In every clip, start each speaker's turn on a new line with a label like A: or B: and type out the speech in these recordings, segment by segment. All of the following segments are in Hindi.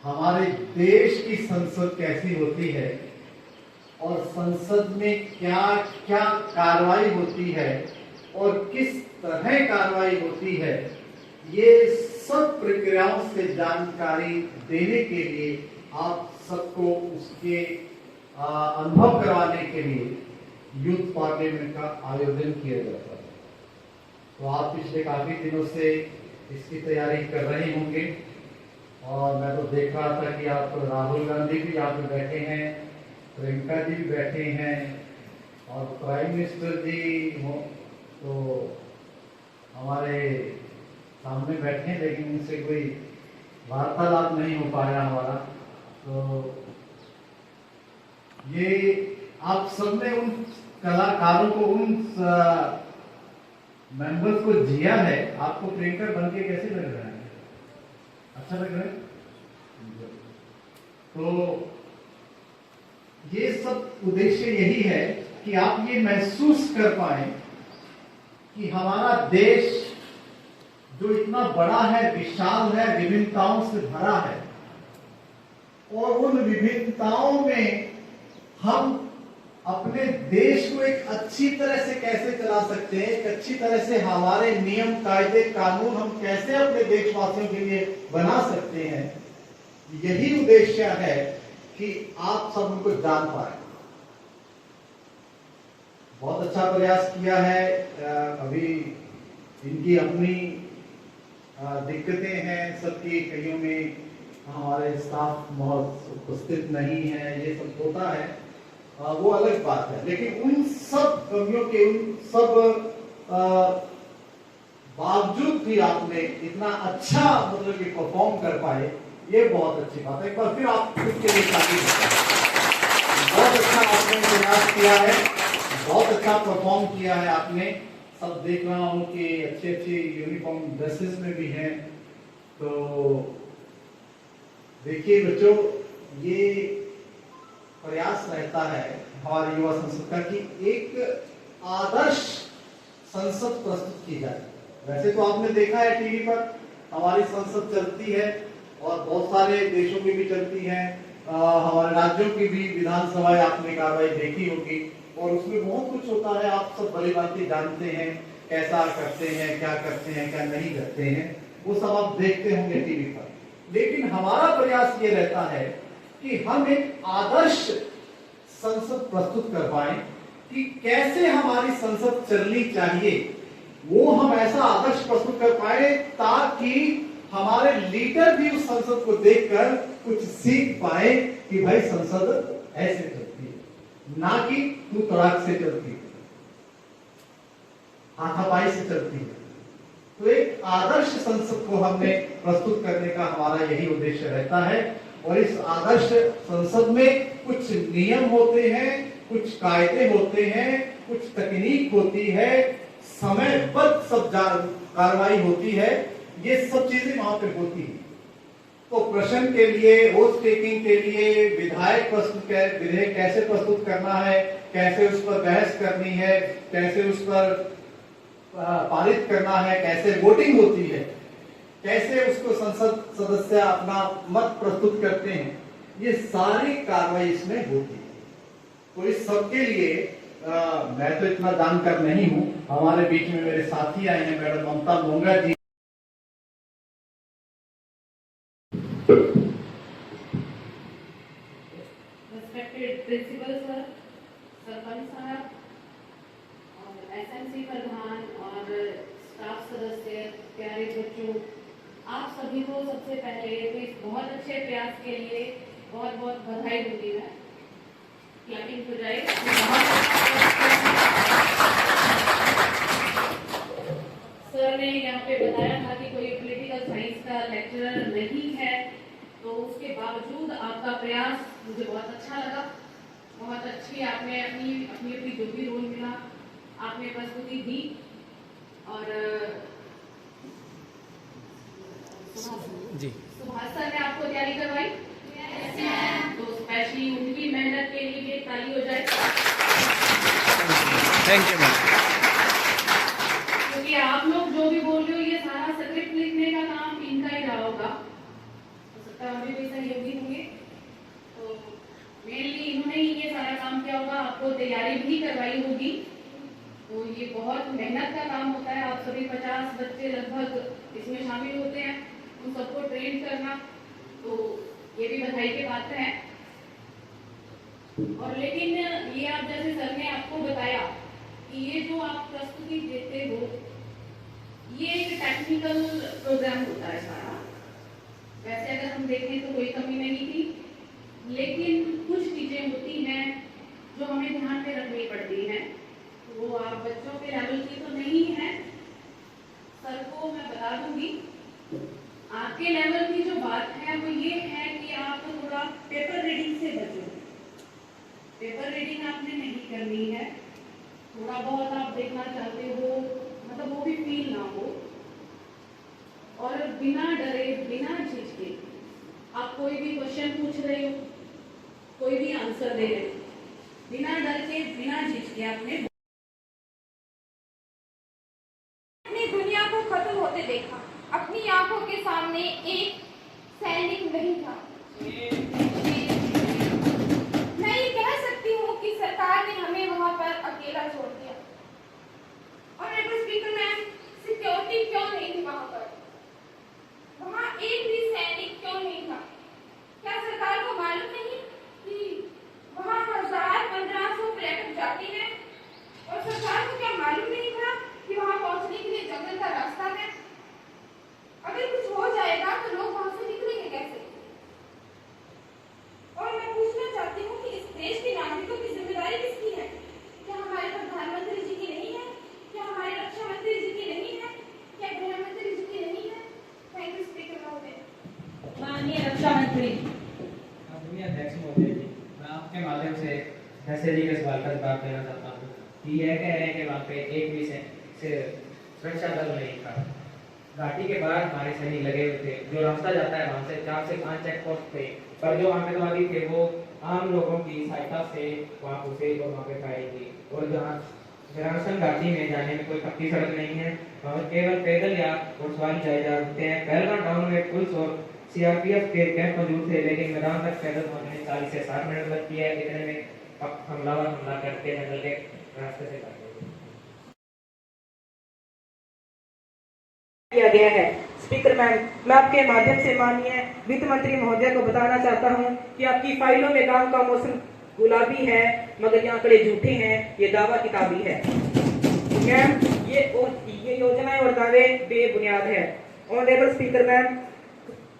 A: हमारे देश की संसद कैसी होती है और संसद में क्या क्या कार्रवाई होती है और किस तरह कार्रवाई होती है, ये सब प्रक्रियाओं से जानकारी देने के लिए आप सबको उसके अनुभव करवाने के लिए यूथ पार्लियामेंट का आयोजन किया जाता है। तो आप पिछले काफी दिनों से इसकी तैयारी कर रहे होंगे और मैं तो देख रहा था कि आप राहुल गांधी भी यहाँ पे बैठे हैं, प्रियंका जी भी बैठे हैं और प्राइम मिनिस्टर जी हो तो हमारे सामने बैठे हैं, लेकिन उनसे कोई वार्तालाप नहीं हो पाया हमारा। तो ये आप सबने उन कलाकारों को, उन मेंबर्स को जिया है। आपको प्रियंका बन के कैसे लग रहा है? अच्छा लग रहा है? तो ये सब उद्देश्य यही है कि आप ये महसूस कर पाए कि हमारा देश जो इतना बड़ा है, विशाल है, विभिन्नताओं से भरा है और उन विभिन्नताओं में हम अपने देश को एक अच्छी तरह से कैसे चला सकते हैं, एक अच्छी तरह से हमारे नियम कायदे कानून हम कैसे अपने देशवासियों के लिए बना सकते हैं, यही उद्देश्य है कि आप सब उनको जान पाए। बहुत अच्छा प्रयास किया है। अभी इनकी अपनी दिक्कतें हैं सबकी, कईयों में हमारे स्टाफ बहुत उपस्थित नहीं है, ये सब होता है, वो अलग बात है। लेकिन उन सब कमियों के, उन सब बावजूद भी आपने इतना अच्छा मतलब कि परफॉर्म कर पाए, ये बहुत अच्छी बात है। एक बार फिर आप उसके लिए बहुत अच्छा आपने प्रयास किया है, बहुत अच्छा परफॉर्म किया है आपने। सब देख रहा हूँ कि अच्छी अच्छी यूनिफॉर्म ड्रेसेस में भी हैं। तो देखिए बच्चों, ये प्रयास रहता है हमारे युवा संसद का कि एक आदर्श संसद प्रस्तुत की जाए। वैसे तो आपने देखा है टीवी पर हमारी संसद चलती है और बहुत सारे देशों की भी चलती है, हमारे राज्यों की भी विधानसभाएं आपने कार्रवाई देखी होगी और उसमें बहुत कुछ होता है। आप सब बड़ी बातें जानते हैं, कैसा करते हैं, क्या करते हैं, क्या नहीं करते हैं, वो सब आप देखते होंगे टीवी पर। लेकिन हमारा प्रयास ये रहता है कि हम एक आदर्श संसद प्रस्तुत कर पाए कि कैसे हमारी संसद चलनी चाहिए, वो हम ऐसा आदर्श प्रस्तुत कर पाए ताकि हमारे लीडर भी उस संसद को देखकर कुछ सीख पाए कि भाई संसद ऐसे चलती है, ना कि तू तड़ाक से चलती है, हाथापाई से चलती है। तो एक आदर्श संसद को हमने प्रस्तुत करने का हमारा यही उद्देश्य रहता है और इस आदर्श संसद में कुछ नियम होते हैं, कुछ कायदे होते हैं, कुछ तकनीक होती है, समयबद्ध सब कार्रवाई होती है, ये सब चीजें वहां पे होती है। तो प्रश्न के लिए, वोट टेकिंग के लिए विधेयक कैसे प्रस्तुत करना है, कैसे उस पर बहस करनी है, कैसे उस पर पारित करना है, कैसे वोटिंग होती है, कैसे उसको संसद सदस्य अपना मत प्रस्तुत करते हैं, ये सारी कार्रवाई इसमें होती है। तो इस सब के लिए मैं तो इतना जानकार नहीं हूं, हमारे बीच में मेरे साथी आए हैं, मैडम ममता मोंगा जी।
B: रेस्पेक्टेड प्रिंसिपल सर, सरपंच साहब और एसएमसी प्रधान और स्टाफ सदस्य, प्यारे बच्चों, आप सभी को सबसे पहले तो इस बहुत अच्छे प्रयास के लिए बहुत बहुत बधाई दूंगी मैं। क्लैपिंग हो जाए। सर ने यहाँ पे बताया था कि कोई पॉलिटिकल साइंस का लेक्चरर नहीं है, तो उसके बावजूद आपका प्रयास मुझे बहुत अच्छा लगा। बहुत अच्छी आपने अपनी जो भी रोल मिला आपने प्रस्तुति दी और सुभाष सर ने आपको तैयारी करवाई। तो स्पेशली उनकी मेहनत के लिए भी एक ताली हो जाए।
C: Thank you ma'am.
B: क्योंकि आप लोग जो भी बोल रहे हो ये सारा स्क्रिप्ट लिखने का काम इनका ही रहा होगा। का भी सहयोगी होंगे। तो मेनली इन्होंने ही ये सारा काम किया होगा, आपको तैयारी भी करवाई होगी। तो ये बहुत मेहनत का काम होता है। आप सभी 50 बच्चे लगभग इसमें शामिल होते हैं, उन सबको ट्रेन करना, तो ये भी बधाई के पात्र है। और लेकिन ये आप जैसे सर ने आपको बताया कि ये जो आप प्रस्तुति देते हो, ये एक टेक्निकल प्रोग्राम होता है सारा। वैसे अगर हम देखें तो कोई कमी नहीं थी, लेकिन कुछ चीजें होती हैं जो हमें ध्यान में रखनी पड़ती हैं। वो आप बच्चों के लेवल की तो नहीं है, सर को मैं बता दूंगी। आपके लेवल की जो बात है वो ये है कि आप थोड़ा पेपर रीडिंग से बचो। पेपर रीडिंग आपने नहीं करनी है। थोड़ा बहुत आप देखना चाहते हो, मतलब वो भी फील ना हो, और बिना डरे बिना झिझके आप कोई भी क्वेश्चन पूछ रहे हो, कोई भी आंसर दे रहे हो, बिना डर के बिना झिझके आपने
C: दुनिया को खत्म होते देखा। अपनी आंखों के सामने एक सैनिक नहीं था। मैं ये कह सकती हूँ कि सरकार ने हमें वहां पर अकेला छोड़ दिया। और स्पीकर मैम, सिक्योरिटी क्यों नहीं थी वहां पर? वहां एक भी सैनिक क्यों नहीं था? क्या सरकार को मालूम नहीं कि वहां 1000-1500 पर्यटक जाते हैं? और सरकार को क्या मालूम नहीं था कि वहां पहुंचने के लिए जंगल का रास्ता है? अगर कुछ हो जाएगा तो लोग वहां से निकलेंगे कैसे? और मैं पूछना चाहती हूँ कि इस देश के नागरिकों की जिम्मेदारी किसकी है? क्या हमारे प्रधानमंत्री जी की नहीं है? क्या हमारे रक्षा मंत्री जी की नहीं है? क्या गृह मंत्री जी की नहीं है? थैंक यू स्पीकर महोदय।
D: माननीय रक्षा मंत्री
E: माननीय अध्यक्ष महोदय जी, मैं आपके माध्यम से ऐसे जी के सवाल का जवाब देना चाहता हूँ कि यह कह रहे हैं कि वहाँ पे एक भी से सुरक्षा दल नहीं था। घाटी के बाहर हमारे सैनिक लगे हुए थे। जो रास्ता जाता है वहाँ से 4 से 5 चेक पोस्ट थे, पर जो आतंकवादी थे वो आम लोगों की सहायता से वहाँ घुसे और वहाँ पे फायरिंग की। और जहाँ जरासन घाटी में जाने में कोई पक्की सड़क नहीं है, वहाँ केवल पैदल या घुड़सवारी जाए जा सकते हैं। पहलगाम टाउन में पुलिस और सीआरपीएफ के कैंप मौजूद थे, लेकिन मैदान तक पैदल पहुंचने में 40 से 60 मिनट लगती है। इतने में हमलावर हमला करके जंगल के रास्ते से काट
D: किया गया है। स्पीकर मैम, मैं आपके माध्यम से माननीय वित्त मंत्री महोदय को बताना चाहता हूं कि आपकी फाइलों में गांव का मौसम गुलाबी है, मगर ये आंकड़े झूठे हैं, ये दावा किताबी है। मैम, ये योजनाएं और दावे बेबुनियाद है। ऑनरेबल स्पीकर मैम,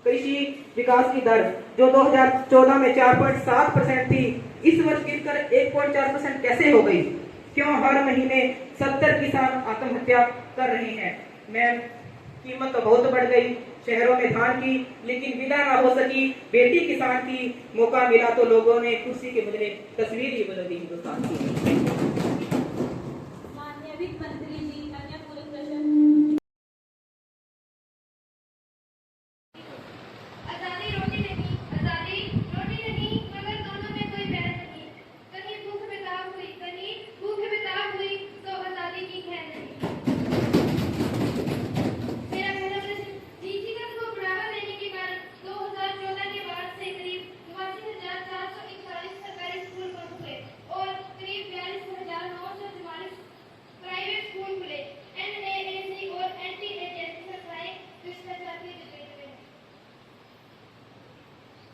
D: कृषि विकास की दर जो 2014 में 4.7% थी, इस वर्ष गिरकर 1.4% कैसे हो गई? क्यों हर महीने 70 किसान आत्महत्या कर रहे हैं? मैम, कीमत तो बहुत बढ़ गई शहरों में धान की, लेकिन विदा ना हो सकी बेटी किसान की। मौका मिला तो लोगों ने कुर्सी के बदले तस्वीर ही बदल दी हिंदुस्तान की।
C: माननीय वित्त मंत्री जी, अन्य पूरक प्रश्न। आजादी रोटी नहीं, मगर दोनों में कोई बैर नहीं। कहीं भूख बेताब हुई तो आजादी की खैर नहीं। मेरा पहला प्रश्न, नीतिगत को बढ़ावा देने के कारण 2014 के बाद से करीब 82,441 सरकारी स्कूल बंद हुए और करीब 42,944 प्राइवेट स्कूल खुले। NAAC और NTAC सरकारें भ्रष्टाचार की चपेट में हैं।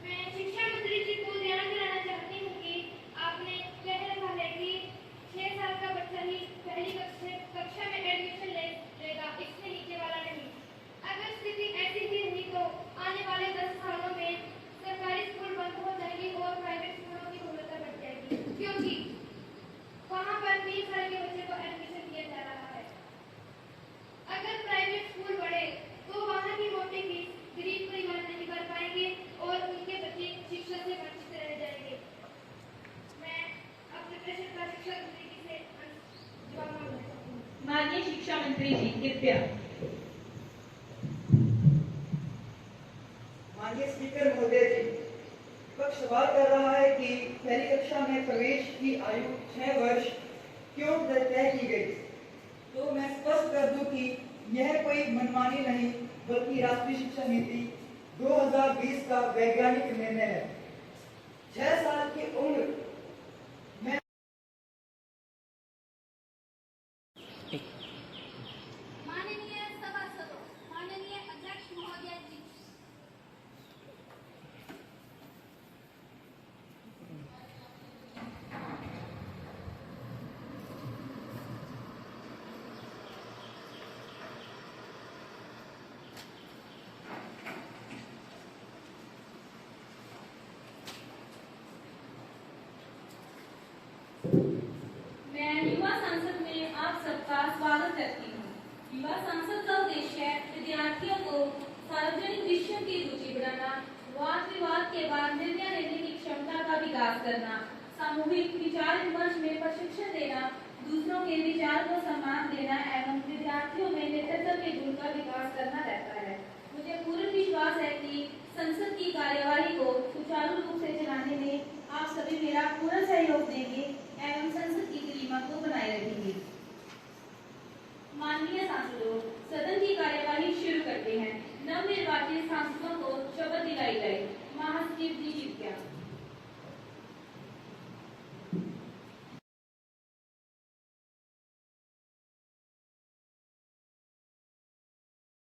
C: मैं शिक्षा मंत्री जी को ध्यान दिलाना चाहती हूँ कि आपने कह रखा है कि 6 साल का बच्चा ही पहली कक्षा में एडमिशन लेगा, इससे नीचे वाला नहीं। अगर स्थिति ऐसी ही रही तो आने वाले 10 सालों में सरकारी स्कूल बंद हो जाएंगे और प्राइवेट स्कूलों की गुणवत्ता बढ़ जाएगी, क्योंकि वहाँ पर 20 साल के बच्चे को एडमिशन दिया जा रहा है। अगर प्राइवेट स्कूल बढ़े तो वहाँ की मोटी फीस गरीब परिवार नहीं भर पाएंगे और उनके बच्चे शिक्षा से वंचित रह जाएंगे। मैं अपने प्रश्न का शिक्षा मंत्री जी से जवाब मांगना चाहती हूँ।
D: माननीय शिक्षा मंत्री जी, कृपया।
F: माननीय स्पीकर महोदय जी, विपक्ष सवाल कर रहा है कि पहली कक्षा में प्रवेश की आयु 6 वर्ष क्यों तय की गई? तो मैं स्पष्ट कर दूं कि यह कोई मनमानी नहीं, बल्कि राष्ट्रीय शिक्षा नीति 2020 का वैज्ञानिक निर्णय है। 6 साल की उम्र में
C: माननीय सभासदों, माननीय अध्यक्ष महोदय जी,
G: मैं युवा संसद में आप सबका स्वागत करती हूँ। युवा संसद का उद्देश्य विद्यार्थियों को सार्वजनिक विषयों की रुचि बढ़ाना, वाद विवाद के बाद निर्णय लेने की क्षमता का विकास करना, सामूहिक विचार विमर्श में प्रशिक्षण देना, दूसरों के विचार को सम्मान देना एवं विद्यार्थियों में नेतृत्व के गुण का विकास करना रहता है। मुझे पूर्ण विश्वास है कि संसद की कार्यवाही को सुचारू रूप से चलाने में आप सभी मेरा पूरा